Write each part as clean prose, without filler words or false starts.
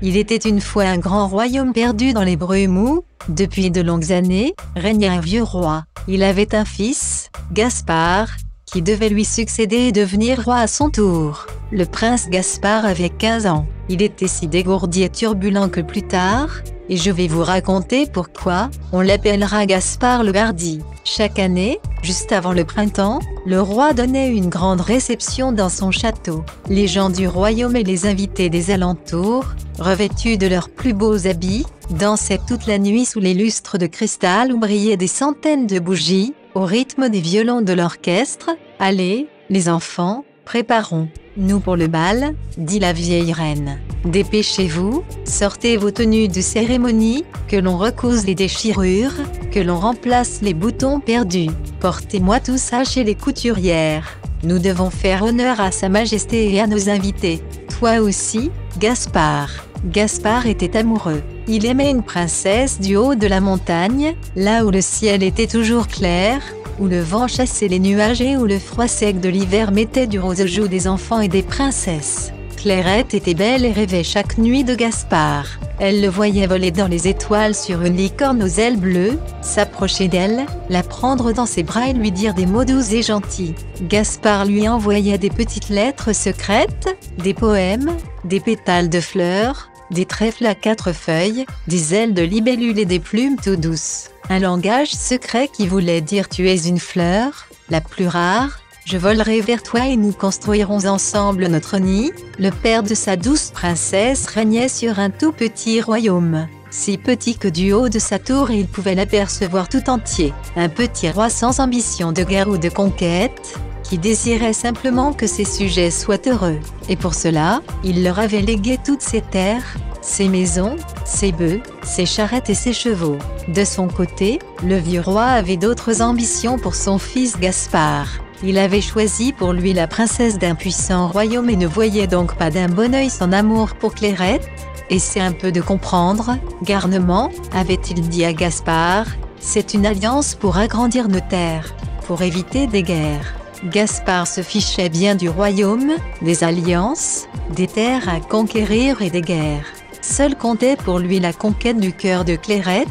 Il était une fois un grand royaume perdu dans les brumes où, depuis de longues années, régnait un vieux roi. Il avait un fils, Gaspard, qui devait lui succéder et devenir roi à son tour. Le prince Gaspard avait 15 ans. Il était si dégourdi et turbulent que plus tard, et je vais vous raconter pourquoi, on l'appellera Gaspard le Hardi. Chaque année, juste avant le printemps, le roi donnait une grande réception dans son château. Les gens du royaume et les invités des alentours, revêtus de leurs plus beaux habits, dansaient toute la nuit sous les lustres de cristal où brillaient des centaines de bougies, au rythme des violons de l'orchestre. « Allez, les enfants, préparons-nous pour le bal », dit la vieille reine. « Dépêchez-vous, sortez vos tenues de cérémonie, que l'on recouse les déchirures, que l'on remplace les boutons perdus. Portez-moi tout ça chez les couturières. Nous devons faire honneur à Sa Majesté et à nos invités. Toi aussi, Gaspard. » Gaspard était amoureux. Il aimait une princesse du haut de la montagne, là où le ciel était toujours clair, où le vent chassait les nuages et où le froid sec de l'hiver mettait du rose aux joues des enfants et des princesses. Clairette était belle et rêvait chaque nuit de Gaspard. Elle le voyait voler dans les étoiles sur une licorne aux ailes bleues, s'approcher d'elle, la prendre dans ses bras et lui dire des mots doux et gentils. Gaspard lui envoyait des petites lettres secrètes, des poèmes, des pétales de fleurs, des trèfles à 4 feuilles, des ailes de libellule et des plumes tout douces. Un langage secret qui voulait dire « Tu es une fleur, la plus rare, je volerai vers toi et nous construirons ensemble notre nid ». Le père de sa douce princesse régnait sur un tout petit royaume, si petit que du haut de sa tour il pouvait l'apercevoir tout entier. Un petit roi sans ambition de guerre ou de conquête, qui désirait simplement que ses sujets soient heureux. Et pour cela, il leur avait légué toutes ses terres, ses maisons, ses bœufs, ses charrettes et ses chevaux. De son côté, le vieux roi avait d'autres ambitions pour son fils Gaspard. Il avait choisi pour lui la princesse d'un puissant royaume et ne voyait donc pas d'un bon œil son amour pour Clairette. Essaie un peu de comprendre, garnement, avait-il dit à Gaspard, c'est une alliance pour agrandir nos terres, pour éviter des guerres. Gaspard se fichait bien du royaume, des alliances, des terres à conquérir et des guerres. Seul comptait pour lui la conquête du cœur de Clairette.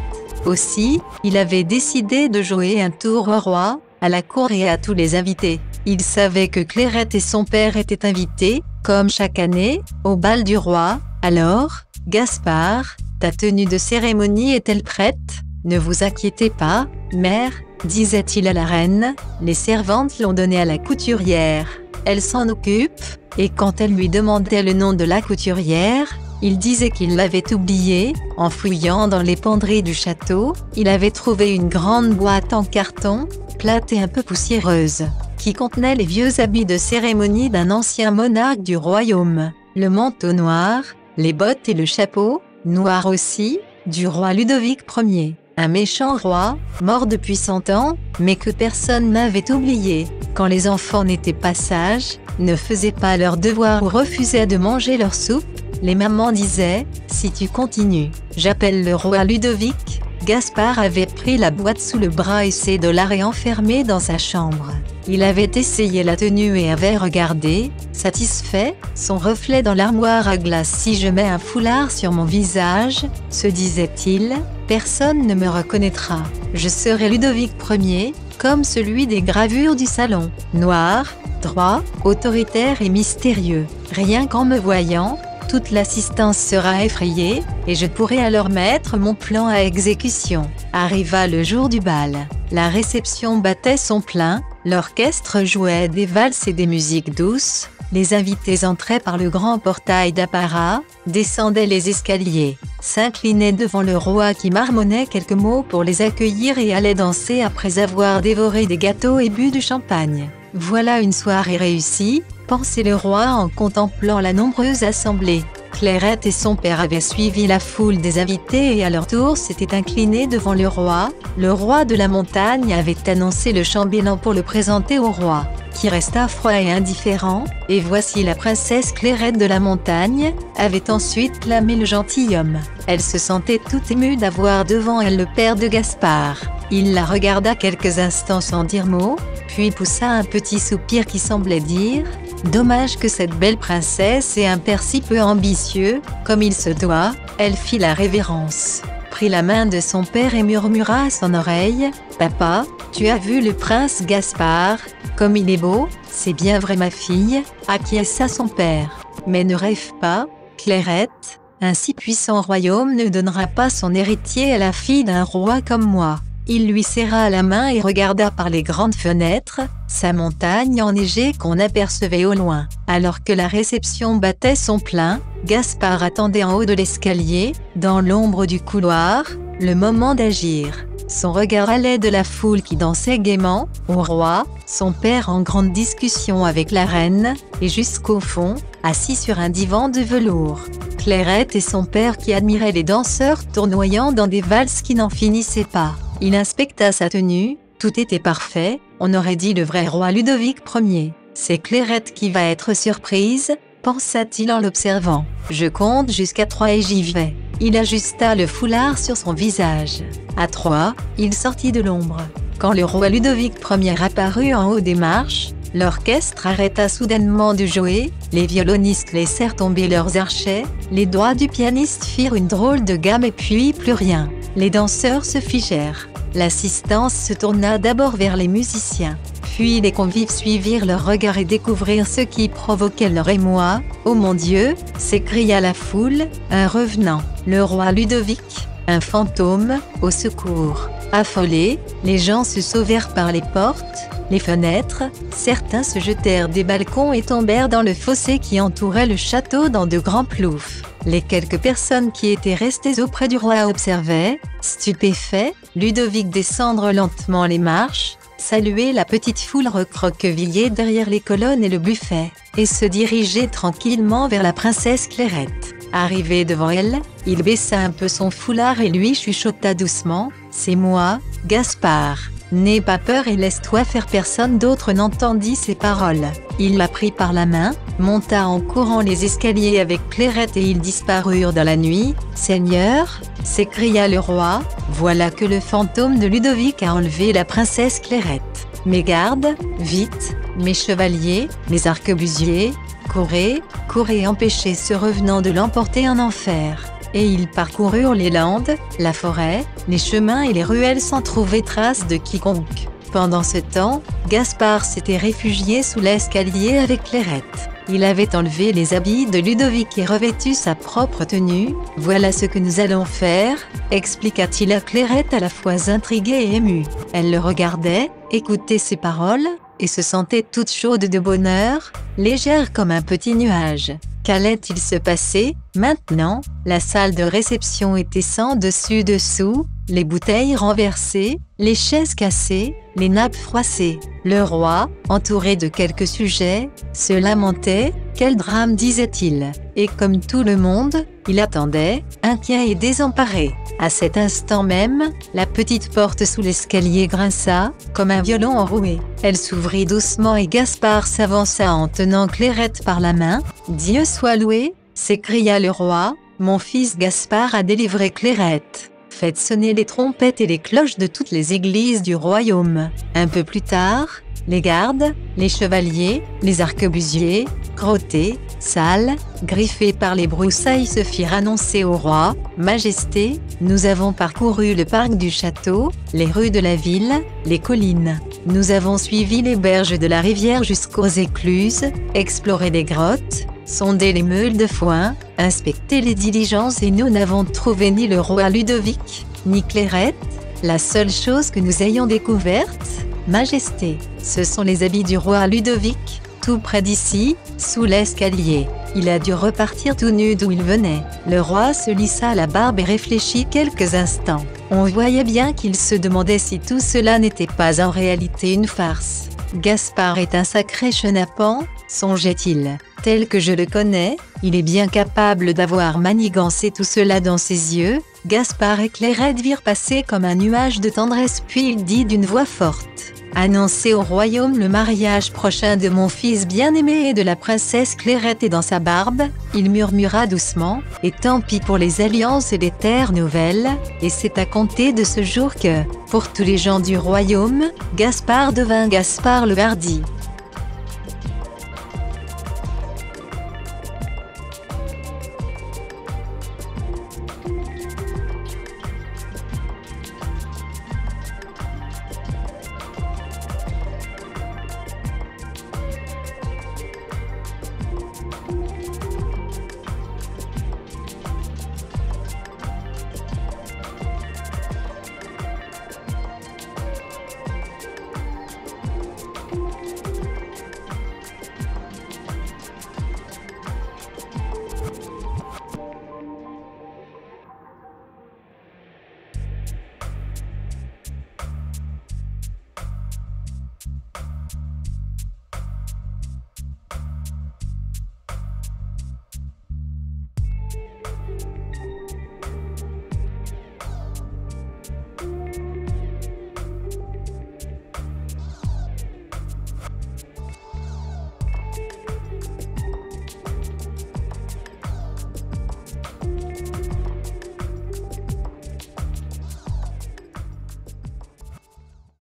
Aussi, il avait décidé de jouer un tour au roi, à la cour et à tous les invités. Il savait que Clairette et son père étaient invités, comme chaque année, au bal du roi. Alors, Gaspard, ta tenue de cérémonie est-elle prête? Ne vous inquiétez pas, mère, disait-il à la reine, les servantes l'ont donnée à la couturière. Elle s'en occupe, et quand elle lui demandait le nom de la couturière, il disait qu'il l'avait oublié. En fouillant dans les penderies du château, il avait trouvé une grande boîte en carton, plate et un peu poussiéreuse, qui contenait les vieux habits de cérémonie d'un ancien monarque du royaume. Le manteau noir, les bottes et le chapeau, noir aussi, du roi Ludovic Ier. Un méchant roi, mort depuis 100 ans, mais que personne n'avait oublié. Quand les enfants n'étaient pas sages, ne faisaient pas leur devoir ou refusaient de manger leur soupe, les mamans disaient « Si tu continues, j'appelle le roi Ludovic ». Gaspard avait pris la boîte sous le bras et ses dollars et enfermé dans sa chambre. Il avait essayé la tenue et avait regardé, satisfait, son reflet dans l'armoire à glace. Si je mets un foulard sur mon visage, se disait-il, personne ne me reconnaîtra. Je serai Ludovic Ier, comme celui des gravures du salon. Noir, droit, autoritaire et mystérieux. Rien qu'en me voyant, toute l'assistance sera effrayée, et je pourrai alors mettre mon plan à exécution. Arriva le jour du bal. La réception battait son plein, l'orchestre jouait des valses et des musiques douces, les invités entraient par le grand portail d'apparat, descendaient les escaliers, s'inclinaient devant le roi qui marmonnait quelques mots pour les accueillir et allait danser après avoir dévoré des gâteaux et bu du champagne. Voilà une soirée réussie, pensait le roi en contemplant la nombreuse assemblée. Clairette et son père avaient suivi la foule des invités et à leur tour s'étaient inclinés devant le roi. Le roi de la montagne avait annoncé le chambellan pour le présenter au roi, qui resta froid et indifférent, et voici la princesse Clairette de la montagne, avait ensuite clamé le gentilhomme. Elle se sentait toute émue d'avoir devant elle le père de Gaspard. Il la regarda quelques instants sans dire mot, puis poussa un petit soupir qui semblait dire « Dommage que cette belle princesse ait un père si peu ambitieux, comme il se doit ». Elle fit la révérence, prit la main de son père et murmura à son oreille « Papa, tu as vu le prince Gaspard, comme il est beau ?» « C'est bien vrai ma fille », acquiesça son père. « Mais ne rêve pas, Clairette, un si puissant royaume ne donnera pas son héritier à la fille d'un roi comme moi. » Il lui serra la main et regarda par les grandes fenêtres, sa montagne enneigée qu'on apercevait au loin. Alors que la réception battait son plein, Gaspard attendait en haut de l'escalier, dans l'ombre du couloir, le moment d'agir. Son regard allait de la foule qui dansait gaiement, au roi, son père en grande discussion avec la reine, et jusqu'au fond, assis sur un divan de velours. Clairette et son père qui admiraient les danseurs tournoyant dans des valses qui n'en finissaient pas. Il inspecta sa tenue, tout était parfait, on aurait dit le vrai roi Ludovic Ier. C'est Clairette qui va être surprise, pensa-t-il en l'observant. Je compte jusqu'à 3 et j'y vais. Il ajusta le foulard sur son visage. À 3, il sortit de l'ombre. Quand le roi Ludovic Ier apparut en haut des marches, l'orchestre arrêta soudainement de jouer, les violonistes laissèrent tomber leurs archets, les doigts du pianiste firent une drôle de gamme et puis plus rien. Les danseurs se figèrent. L'assistance se tourna d'abord vers les musiciens. Puis les convives suivirent leur regard et découvrirent ce qui provoquait leur émoi. « Oh mon Dieu !» s'écria la foule, « un revenant, le roi Ludovic, un fantôme, au secours !» Affolés, les gens se sauvèrent par les portes, les fenêtres, certains se jetèrent des balcons et tombèrent dans le fossé qui entourait le château dans de grands ploufs. Les quelques personnes qui étaient restées auprès du roi observaient, stupéfaits, Ludovic descendre lentement les marches, saluer la petite foule recroquevillée derrière les colonnes et le buffet, et se diriger tranquillement vers la princesse Clairette. Arrivé devant elle, il baissa un peu son foulard et lui chuchota doucement « C'est moi, Gaspard. N'aie pas peur et laisse-toi faire ». Personne d'autre n'entendit ces paroles. Il la prit par la main, monta en courant les escaliers avec Clairette et ils disparurent dans la nuit. « Seigneur !» s'écria le roi, « voilà que le fantôme de Ludovic a enlevé la princesse Clairette. Mes gardes, vite, mes chevaliers, mes arquebusiers, courez, courez, empêchez ce revenant de l'emporter en enfer. » Et ils parcoururent les landes, la forêt, les chemins et les ruelles sans trouver trace de quiconque. Pendant ce temps, Gaspard s'était réfugié sous l'escalier avec Clairette. Il avait enlevé les habits de Ludovic et revêtu sa propre tenue. « Voilà ce que nous allons faire », expliqua-t-il à Clairette à la fois intriguée et émue. Elle le regardait, écoutait ses paroles, et se sentait toute chaude de bonheur, légère comme un petit nuage. Qu'allait-il se passer? Maintenant, la salle de réception était sans dessus-dessous, les bouteilles renversées, les chaises cassées, les nappes froissées. Le roi, entouré de quelques sujets, se lamentait. Quel drame, disait-il. Et comme tout le monde, il attendait, inquiet et désemparé. À cet instant même, la petite porte sous l'escalier grinça, comme un violon enroué. Elle s'ouvrit doucement et Gaspard s'avança en tenant Clairette par la main. « Dieu soit loué !» s'écria le roi, « Mon fils Gaspard a délivré Clairette. Faites sonner les trompettes et les cloches de toutes les églises du royaume. » Un peu plus tard, les gardes, les chevaliers, les arquebusiers, crottés, sales, griffés par les broussailles se firent annoncer au roi. « Majesté, nous avons parcouru le parc du château, les rues de la ville, les collines. Nous avons suivi les berges de la rivière jusqu'aux écluses, exploré les grottes, sondé les meules de foin, inspecté les diligences et nous n'avons trouvé ni le roi Ludovic, ni Clairette. La seule chose que nous ayons découverte, Majesté, ce sont les habits du roi Ludovic, tout près d'ici, sous l'escalier. Il a dû repartir tout nu d'où il venait. » Le roi se lissa la barbe et réfléchit quelques instants. On voyait bien qu'il se demandait si tout cela n'était pas en réalité une farce. « Gaspard est un sacré chenapan, songeait-il. Tel que je le connais, il est bien capable d'avoir manigancé tout cela dans ses yeux. Gaspard et Clairette virent passer comme un nuage de tendresse, puis il dit d'une voix forte: annoncez au royaume le mariage prochain de mon fils bien-aimé et de la princesse Clairette. Et dans sa barbe, il murmura doucement: et tant pis pour les alliances et les terres nouvelles, et c'est à compter de ce jour que, pour tous les gens du royaume, Gaspard devint Gaspard le Hardi.